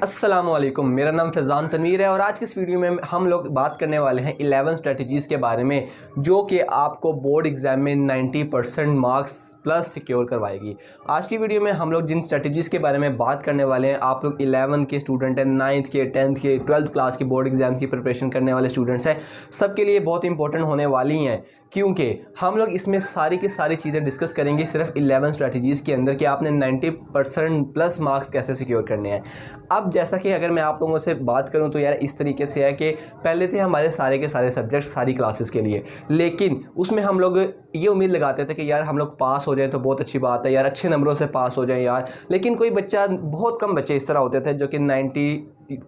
अस्सलामुअलैकुम, मेरा नाम फैज़ान तनवीर है और आज की इस वीडियो में हम लोग बात करने वाले हैं 11 स्ट्रेटजीज़ के बारे में जो कि आपको बोर्ड एग्ज़ाम में 90% मार्क्स प्लस सिक्योर करवाएगी। आज की वीडियो में हम लोग जिन स्ट्रेटजीज़ के बारे में बात करने वाले हैं, आप लोग 11 के स्टूडेंट हैं, 9th के, 10th के, 12th क्लास के बोर्ड एग्ज़ाम की प्रिपरेशन करने वाले स्टूडेंट्स हैं, सबके लिए बहुत इंपॉर्टेंट होने वाली हैं क्योंकि हम लोग इसमें सारी की सारी चीज़ें डिस्कस करेंगे सिर्फ 11 स्ट्रेटजीज़ के अंदर कि आपने 90% प्लस मार्क्स कैसे सिक्योर करने हैं। अब जैसा कि अगर मैं आप लोगों से बात करूं तो यार इस तरीके से है कि पहले थे हमारे सारे के सारे सब्जेक्ट्स सारी क्लासेस के लिए, लेकिन उसमें हम लोग ये उम्मीद लगाते थे कि यार हम लोग पास हो जाएं तो बहुत अच्छी बात है यार, अच्छे नंबरों से पास हो जाएं यार। लेकिन कोई बच्चा, बहुत कम बच्चे इस तरह होते थे जो कि 90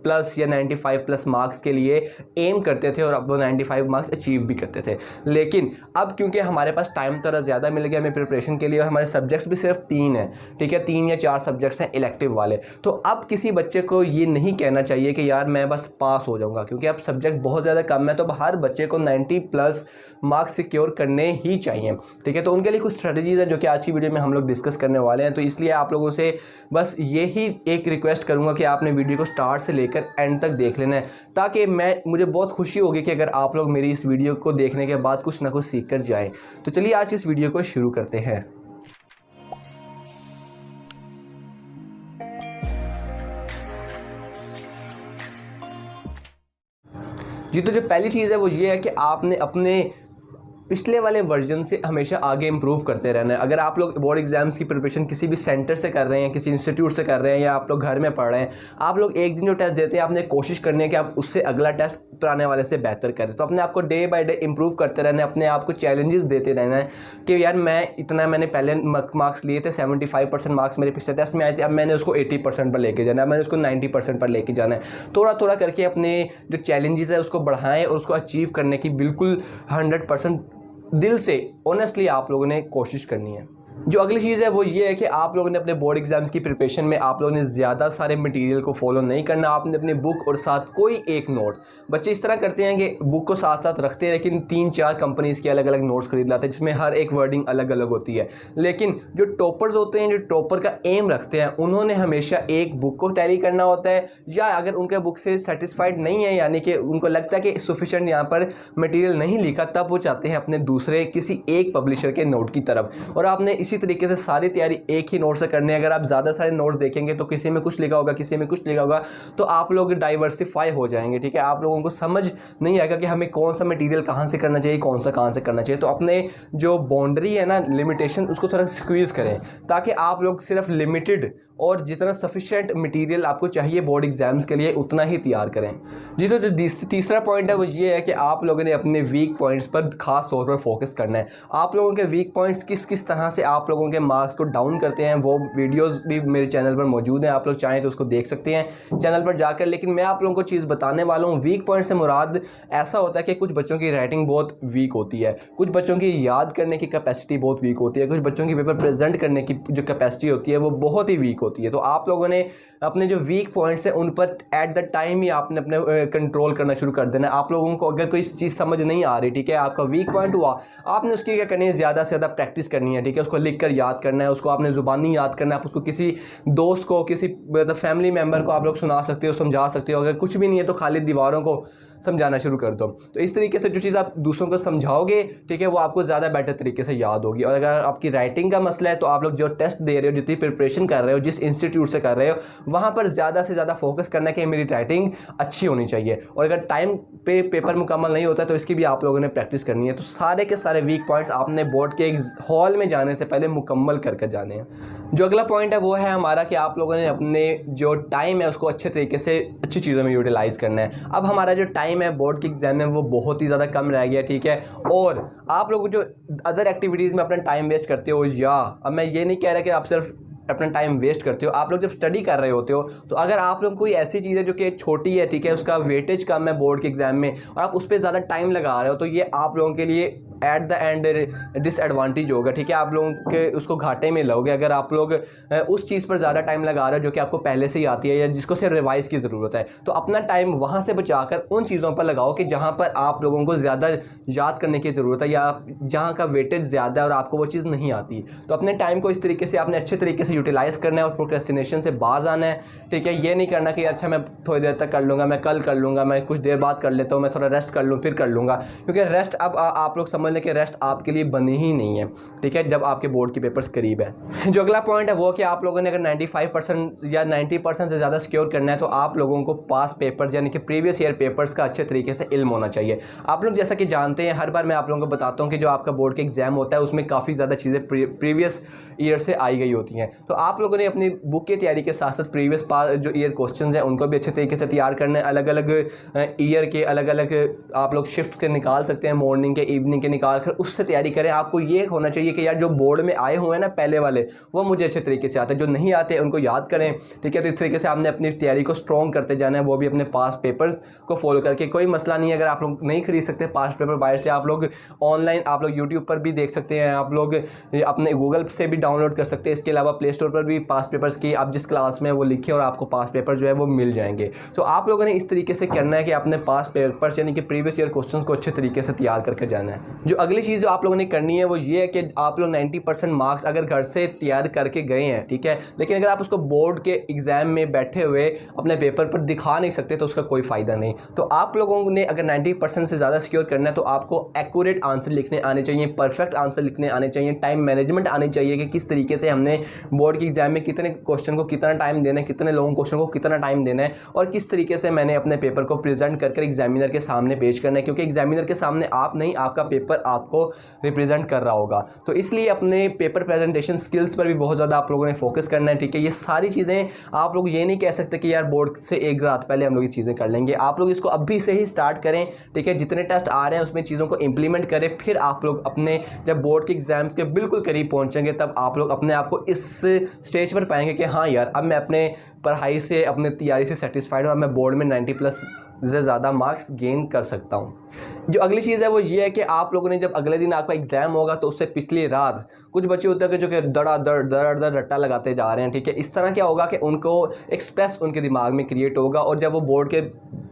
प्लस या 95 प्लस मार्क्स के लिए एम करते थे और अब वो 95 मार्क्स अचीव भी करते थे। लेकिन अब क्योंकि हमारे पास टाइम थोड़ा ज़्यादा मिल गया हमें प्रिपरेशन के लिए और हमारे सब्जेक्ट्स भी सिर्फ 3 हैं, ठीक है, 3 या 4 सब्जेक्ट्स हैं इलेक्टिव वाले, तो अब किसी बच्चे को ये नहीं कहना चाहिए कि यार मैं बस पास हो जाऊंगा, क्योंकि अब सब्जेक्ट बहुत ज़्यादा कम है। तो अब हर बच्चे को 90 प्लस मार्क्स सिक्योर करने ही चाहिए, ठीक है। तो उनके लिए कुछ स्ट्रेटजीज़ है जो कि आज की वीडियो में हम लोग डिस्कस करने वाले हैं। तो इसलिए आप लोगों से बस यही एक रिक्वेस्ट करूँगा कि आपने वीडियो को स्टार्ट से लेकर एंड तक देख लेना है, ताकि मुझे बहुत खुशी होगी कि अगर आप लोग मेरी इस वीडियो को देखने के बाद कुछ ना कुछ सीख कर जाएँ। तो चलिए आज इस वीडियो को शुरू करते हैं। जी, तो जो पहली चीज़ है वो ये है कि आपने अपने पिछले वाले वर्जन से हमेशा आगे इंप्रूव करते रहना है। अगर आप लोग बोर्ड एग्जाम्स की प्रिपरेशन किसी भी सेंटर से कर रहे हैं, किसी इंस्टीट्यूट से कर रहे हैं या आप लोग घर में पढ़ रहे हैं, आप लोग एक दिन जो टेस्ट देते हैं आपने कोशिश करनी है कि आप उससे अगला टेस्ट पुराने वाले से बेहतर करें। तो अपने आप को डे बाय डे इंप्रूव करते रहना है, अपने आप को चैलेंजेस देते रहना है कि यार मैंने पहले मार्क्स लिए थे, 75% मार्क्स मेरे पिछले टेस्ट में आए थे, अब मैंने उसको 80% पर लेके जाना है, मैंने उसको 90% पर लेके जाना है। थोड़ा थोड़ा करके अपने जो चैलेंजेस है उसको बढ़ाएं और उसको अचीव करने की बिल्कुल 100% दिल से ऑनेस्टली आप लोगों ने कोशिश करनी है। जो अगली चीज़ है वो ये है कि आप लोगों ने अपने बोर्ड एग्जाम्स की प्रिपरेशन में आप लोगों ने ज़्यादा सारे मटेरियल को फॉलो नहीं करना। आपने अपनी बुक और साथ कोई एक नोट, बच्चे इस तरह करते हैं कि बुक को साथ साथ रखते हैं लेकिन 3-4 कंपनीज़ के अलग अलग नोट्स खरीद लाते हैं जिसमें हर एक वर्डिंग अलग अलग होती है। लेकिन जो टॉपर्स होते हैं, जो टॉपर का एम रखते हैं, उन्होंने हमेशा एक बुक को टैली करना होता है, या अगर उनके बुक से सेटिस्फाइड नहीं है, यानी कि उनको लगता है कि सफिशेंट यहाँ पर मटीरियल नहीं लिखा, तब वो चाहते हैं अपने दूसरे किसी एक पब्लिशर के नोट की तरफ। और आपने इसी तरीके से सारी तैयारी एक ही नोट से करनी है। अगर आप ज़्यादा सारे नोट्स देखेंगे तो किसी में कुछ लिखा होगा, किसी में कुछ लिखा होगा, तो आप लोग डाइवर्सिफाई हो जाएंगे, ठीक है। आप लोगों को समझ नहीं आएगा कि हमें कौन सा मटेरियल कहाँ से करना चाहिए, कौन सा कहाँ से करना चाहिए। तो अपने जो बाउंड्री है ना, लिमिटेशन, उसको थोड़ा स्क्वीज़ करें ताकि आप लोग सिर्फ लिमिटेड और जितना सफिशिएंट मटेरियल आपको चाहिए बोर्ड एग्जाम्स के लिए उतना ही तैयार करें। जी, तो जो तीसरा पॉइंट है वो ये है कि आप लोगों ने अपने वीक पॉइंट्स पर खास तौर पर फोकस करना है। आप लोगों के वीक पॉइंट्स किस किस तरह से आप लोगों के मार्क्स को डाउन करते हैं, वो वीडियोस भी मेरे चैनल पर मौजूद हैं, आप लोग चाहें तो उसको देख सकते हैं चैनल पर जाकर। लेकिन मैं आप लोगों को चीज़ बताने वाला हूँ, वीक पॉइंट से मुराद ऐसा होता है कि कुछ बच्चों की राइटिंग बहुत वीक होती है, कुछ बच्चों की याद करने की कैपेसिटी बहुत वीक होती है, कुछ बच्चों की पेपर प्रेजेंट करने की जो कैपेसिटी होती है वो बहुत ही वीक होती है। तो आप लोगों ने अपने जो वीक पॉइंट्स हैं उन पर एट द टाइम ही आपने अपने कंट्रोल करना शुरू कर देना है। आप लोगों को अगर कोई चीज़ समझ नहीं आ रही, ठीक है, आपका वीक पॉइंट हुआ, आपने उसकी क्या करनी है, ज़्यादा से ज़्यादा प्रैक्टिस करनी है, ठीक है। उसको लिख कर याद करना है, उसको आपने ज़ुबानी याद करना है, आप उसको किसी दोस्त को, किसी मतलब फैमिली मेम्बर को आप लोग सुना सकते हो, समझा सकते हो। अगर कुछ भी नहीं है तो खाली दीवारों को समझाना शुरू कर दो। तो इस तरीके से जो चीज़ आप दूसरों को समझाओगे, ठीक है, वो आपको ज़्यादा बेटर तरीके से याद होगी। और अगर आपकी राइटिंग का मसला है तो आप लोग जो टेस्ट दे रहे हो, जितनी प्रिपरेशन कर रहे हो, जिस इंस्टीट्यूट से कर रहे हो, वहाँ पर ज़्यादा से ज़्यादा फोकस करना है कि मेरी राइटिंग अच्छी होनी चाहिए। और अगर टाइम पे पेपर मुकम्मल नहीं होता तो इसकी भी आप लोगों ने प्रैक्टिस करनी है। तो सारे के सारे वीक पॉइंट्स आपने बोर्ड के हॉल में जाने से पहले मुकम्मल कर जाने हैं। जो अगला पॉइंट है वो है हमारा कि आप लोगों ने अपने जो टाइम है उसको अच्छे तरीके से अच्छी चीज़ों में यूटिलाइज़ करना है। अब हमारा जो टाइम है बोर्ड के एग्जाम में वो बहुत ही ज़्यादा कम रह गया, ठीक है। और आप लोग जो अदर एक्टिविटीज़ में अपना टाइम वेस्ट करते हो, या अब मैं ये नहीं कह रहा कि आप सिर्फ अपना टाइम वेस्ट करते हो, आप लोग जब स्टडी कर रहे होते हो तो अगर आप लोग कोई ऐसी चीज़ है जो कि छोटी है, ठीक है, उसका वेटेज कम है बोर्ड के एग्जाम में और आप उस पर ज़्यादा टाइम लगा रहे हो, तो ये आप लोगों के लिए एट द एंड डिसएडवांटेज होगा, ठीक है, आप लोगों के उसको घाटे में लोगे अगर आप लोग उस चीज़ पर ज़्यादा टाइम लगा रहे हो जो कि आपको पहले से ही आती है या जिसको सिर्फ रिवाइज़ की ज़रूरत है। तो अपना टाइम वहाँ से बचाकर उन चीज़ों पर लगाओ कि जहाँ पर आप लोगों को ज़्यादा याद करने की ज़रूरत है या जहाँ का वेटेज ज़्यादा है और आपको वो चीज़ नहीं आती। तो अपने टाइम को इस तरीके से आपने अच्छे तरीके से यूटिलाइज़ करना है और प्रोक्रेस्टिनेशन से बाज आना है, ठीक है। ये नहीं करना कि अच्छा मैं थोड़ी देर तक कर लूँगा, मैं कल कर लूँगा, मैं कुछ देर बाद कर लेता हूँ, मैं थोड़ा रेस्ट कर लूँ फिर कर लूँगा, क्योंकि रेस्ट अब आप लोग समझ लें कि रेस्ट आपके लिए बनी ही नहीं है, ठीक है, जब आपके बोर्ड के पेपर्स करीब है। जो अगला पॉइंट है वो कि आप लोगों ने अगर 95% या 90% से ज़्यादा सिक्योर करना है तो आप लोगों को पास पेपर्स यानी कि प्रीवियस ईयर पेपर्स का अच्छे तरीके से इल्म होना चाहिए। आप लोग जैसा कि जानते हैं, हर बार मैं आप लोगों को बताता हूँ कि जो आपका बोर्ड के एग्जाम होता है उसमें काफ़ी ज़्यादा चीज़ें प्रीवियस ईयर से आई गई होती हैं। तो आप लोगों ने अपनी बुक की तैयारी के साथ साथ प्रीवियस जो ईयर क्वेश्चन हैं उनको भी अच्छे तरीके से तैयार करना है। अलग अलग ईयर के अलग अलग आप लोग शिफ्ट के निकाल सकते हैं, मॉर्निंग के इवनिंग के निकाल कर उससे तैयारी करें। आपको ये होना चाहिए कि यार जो बोर्ड में आए हुए हैं ना पहले वाले, वो मुझे अच्छे तरीके से आते हैं, जो नहीं आते उनको याद करें, ठीक है। तो इस तरीके से आपने अपनी तैयारी को स्ट्रॉन्ग करते जाना है, वो भी अपने पास पेपर्स को फॉलो करके। कोई मसला नहीं है अगर आप लोग नहीं खरीद सकते पास पेपर बाहर से, आप लोग ऑनलाइन आप लोग यूट्यूब पर भी देख सकते हैं, आप लोग अपने गूगल से भी डाउनलोड कर सकते हैं। इसके अलावा प्ले स्टोर पर भी पास पेपर्स की आप जिस क्लास में वो लिखें और आपको पास पेपर जो है वो मिल जाएंगे। तो आप लोगों ने इस तरीके से करना है कि अपने पास पेपर्स यानी कि प्रीवियस ईयर क्वेश्चंस को अच्छे तरीके से तैयार करके जाना है। जो अगली चीज़ जो आप लोगों ने करनी है वो ये है कि आप लोग 90% मार्क्स अगर घर से तैयार करके गए हैं, ठीक है, लेकिन अगर आप उसको बोर्ड के एग्जाम में बैठे हुए अपने पेपर पर दिखा नहीं सकते तो उसका कोई फ़ायदा नहीं। तो आप लोगों ने अगर 90% से ज़्यादा सिक्योर करना है तो आपको एक्यूरेट आंसर लिखने आने चाहिए, परफेक्ट आंसर लिखने आने चाहिए, टाइम मैनेजमेंट आनी चाहिए कि किस तरीके से हमने बोर्ड के एग्जाम में कितने क्वेश्चन को कितना टाइम देना है, कितने लॉन्ग क्वेश्चन को कितना टाइम देना है और किस तरीके से मैंने अपने पेपर को प्रेजेंट करके एग्जामिनर के सामने पेश करना है, क्योंकि एग्जामिनर के सामने आप नहीं, आपका पेपर आपको रिप्रेजेंट कर रहा होगा। तो इसलिए अपने पेपर प्रेजेंटेशन स्किल्स पर भी बहुत ज़्यादा आप लोगों ने फोकस करना है, ठीक है। ये सारी चीज़ें आप लोग ये नहीं कह सकते कि यार बोर्ड से एक रात पहले हम लोग ये चीज़ें कर लेंगे। आप लोग इसको अभी से ही स्टार्ट करें, ठीक है। जितने टेस्ट आ रहे हैं उसमें चीज़ों को इंप्लीमेंट करें, फिर आप लोग अपने जब बोर्ड के एग्जाम के बिल्कुल करीब पहुंचेंगे तब आप लोग अपने आप को इस स्टेज पर पाएंगे कि हाँ यार अब मैं अपने पढ़ाई से अपने तैयारी से सेटिस्फाइड हूँ, अब मैं बोर्ड में 90+ से ज़्यादा मार्क्स गेन कर सकता हूँ। जो अगली चीज़ है वो ये है कि आप लोगों ने जब अगले दिन आपका एग्ज़ाम होगा तो उससे पिछली रात कुछ बच्चे होते हैं जो कि दड़ रट्टा लगाते जा रहे हैं, ठीक है। इस तरह क्या होगा कि उनको एक स्ट्रेस उनके दिमाग में क्रिएट होगा और जब वो बोर्ड के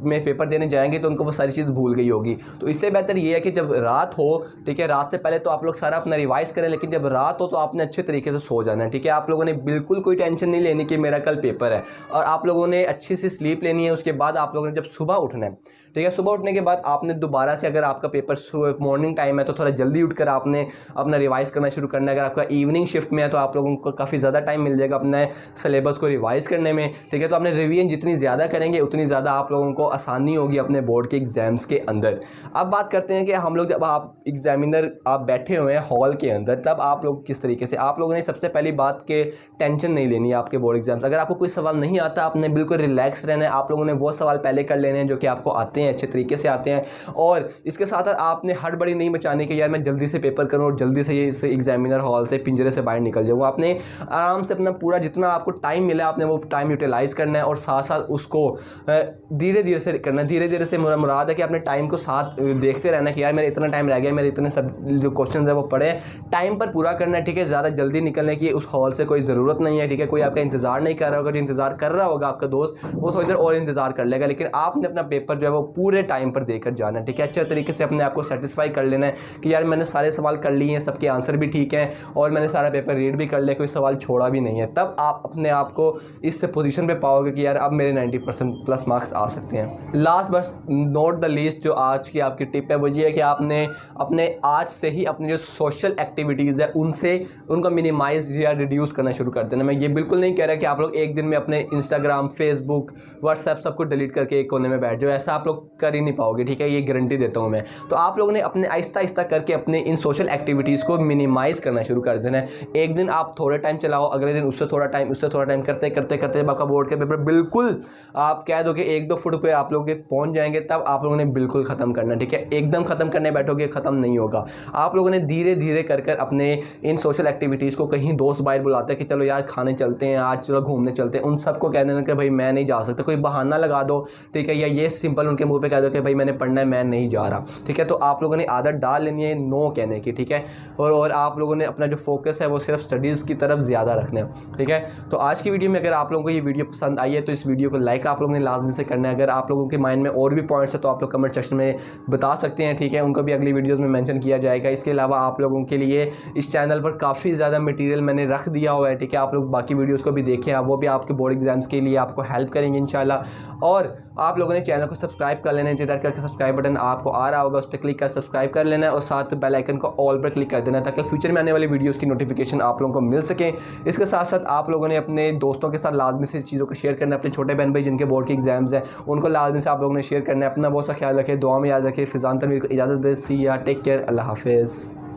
में पेपर देने जाएंगे तो उनको वो सारी चीज़ भूल गई होगी। तो इससे बेहतर ये है कि जब रात हो, ठीक है, रात से पहले तो आप लोग सारा अपना रिवाइज़ करें, लेकिन जब रात हो तो आपने अच्छे तरीके से सो जाना है, ठीक है। आप लोगों ने बिल्कुल कोई टेंशन नहीं लेनी कि मेरा कल पेपर है, और आप लोगों ने अच्छी सी स्लीप लेनी है। उसके बाद आप लोगों ने जब सुबह उठना है, ठीक है, सुबह उठने के बाद आपने दोबारा से अगर आपका पेपर मॉर्निंग टाइम है तो थोड़ा जल्दी उठकर आपने अपना रिवाइज़ करना शुरू करना है। अगर आपका इवनिंग शिफ्ट में है तो आप लोगों को काफ़ी ज़्यादा टाइम मिल जाएगा अपने सिलेबस को रिवाइज़ करने में, ठीक है। तो आपने रिवीजन जितनी ज़्यादा करेंगे उतनी ज़्यादा आप लोगों को आसानी होगी अपने बोर्ड के एग्ज़ाम्स के अंदर। अब बात करते हैं कि हम लोग जब आप एग्जामिनर आप बैठे हुए हैं हॉल के अंदर तब आप लोग किस तरीके से, आप लोगों ने सबसे पहली बात के टेंशन नहीं लेनी है आपके बोर्ड एग्जाम्स। अगर आपको कोई सवाल नहीं आता आपने बिल्कुल रिलैक्स रहना है। आप लोगों ने वो सवाल पहले कर लेने हैं जो कि आपको आते हैं, अच्छे तरीके से आते हैं, और इसके साथ आपने हड़बड़ी नहीं मचानी कि यार मैं जल्दी से पेपर करूँ और जल्दी से ये इस एग्जामिनर हॉल से पिंजरे से बाहर निकल जाऊँ। आपने आराम से अपना पूरा जितना आपको टाइम मिला आपने वो टाइम यूटिलाइज़ करना है और साथ साथ उसको धीरे धीरे से करना है। धीरे धीरे से मुराद है कि अपने टाइम को साथ देखते रहना कि यार मेरा इतना टाइम रह गया, मेरे इतने सब जो क्वेश्चन है वो पढ़े, टाइम पर पूरा करना है, ठीक है। ज़्यादा जल्दी निकलने की उस हॉल से कोई ज़रूरत नहीं है, ठीक है। कोई आपका इंतज़ार नहीं कर रहा होगा, जो इंतज़ार कर रहा होगा आपका दोस्त वो थोड़ी देर और इंतज़ार कर लेगा, लेकिन आपने अपना पेपर जो है वो पूरे टाइम पर देकर जाना है, ठीक है। अच्छे तरीके से अपने आप को सेटिस्फाई कर लेना है कि यार मैंने सारे सवाल कर लिए हैं, सबके आंसर भी ठीक हैं और मैंने सारा पेपर रीड भी कर लिया, कोई सवाल छोड़ा भी नहीं है। तब आप अपने आप को इस पोजीशन पे पाओगे कि यार अब मेरे 90% प्लस मार्क्स आ सकते हैं। लास्ट बस नोट द लीस्ट, जो आज की आपकी टिप है वो ये है कि आपने अपने आज से ही अपनी जो सोशल एक्टिविटीज़ है उनको मिनिमाइज़ या रिड्यूस करना शुरू कर देना। मैं ये बिल्कुल नहीं कह रहा कि आप लोग एक दिन में अपने इंस्टाग्राम, फेसबुक, व्हाट्सएप सबको डिलीट करके एक कोने में बैठ जाओ, ऐसा आप लोग कर ही नहीं पाओगे, ठीक है, ये गारंटी देता हूँ मैं। तो आप लोगों ने अपने आहिस्ता आहिस्ता करके अपने इन सोशल एक्टिविटीज़ को मिनिमाइज़ करना शुरू कर देना है। एक दिन आप थोड़े टाइम चलाओ, अगले दिन उससे थोड़ा टाइम करते करते जब आपका बोर्ड के पेपर बिल्कुल आप कह दो कि 1-2 फुट पे आप लोग पहुँच जाएंगे तब आप लोगों ने बिल्कुल ख़त्म करना, ठीक है। एकदम ख़त्म करने बैठोगे ख़त्म नहीं होगा। आप लोगों ने धीरे धीरे कर कर अपने इन सोशल एक्टिविटीज़ को, कहीं दोस्त बाहर बुलाते हैं कि चलो यार खाने चलते हैं, आज चलो घूमने चलते हैं, उन सबको कह देना कि भाई मैं नहीं जा सकता, कोई बहाना लगा दो, ठीक है, या ये सिंपल उनके मुंह पे कह दो कि भाई मैंने पढ़ना है, मैं नहीं जा रहा, ठीक है। तो आप लोगों ने आदत डाल लेनी है नो कहने की, ठीक है। और आप लोगों ने अपना जो फोकस है वो सिर्फ स्टडीज़ की तरफ ज़्यादा रखना है, ठीक है। तो आज की वीडियो में अगर आप लोगों को ये वीडियो पसंद आई है तो इस वीडियो को लाइक आप लोगों ने लाजमी से करना है। अगर आप लोगों के माइंड में और भी पॉइंट्स है तो आप लोग कमेंट सेक्शन में बता सकते हैं, ठीक है, उनको भी अगली वीडियोज़ में मेंशन किया जाएगा। इसके अलावा आप लोगों के लिए इस चैनल पर काफ़ी ज़्यादा मटेरियल मैंने रख दिया हुआ है, ठीक है। आप लोग बाकी वीडियोज़ को भी देखें, वो भी आपके बोर्ड एग्जाम्स के लिए आपको हेल्प करेंगे इंशाल्लाह। और आप लोगों ने चैनल को सब्सक्राइब कर लेना है, नीचे करके सब्सक्राइब बटन आपको आ रहा होगा, उस पर क्लिक कर सब्सक्राइब कर लेना है और साथ बेल आइकन को ऑल पर क्लिक कर देना है ताकि फ्यूचर में आने वाली वीडियोस की नोटिफिकेशन आप लोगों को मिल सके। इसके साथ साथ आप लोगों ने अपने दोस्तों के साथ लाजमी से चीज़ों को शेयर करना है। अपने छोटे बहन भाई जिनके बोर्ड के एग्जाम्स हैं उनको लाजमी से आप लोगों ने शेयर करना है। अपना बहुत सा ख्याल रखें, दुआ में याद रखें। फिजान तनवीर को इजाज़त दे, सी या टेक केयर, अल्लाह हाफिज़।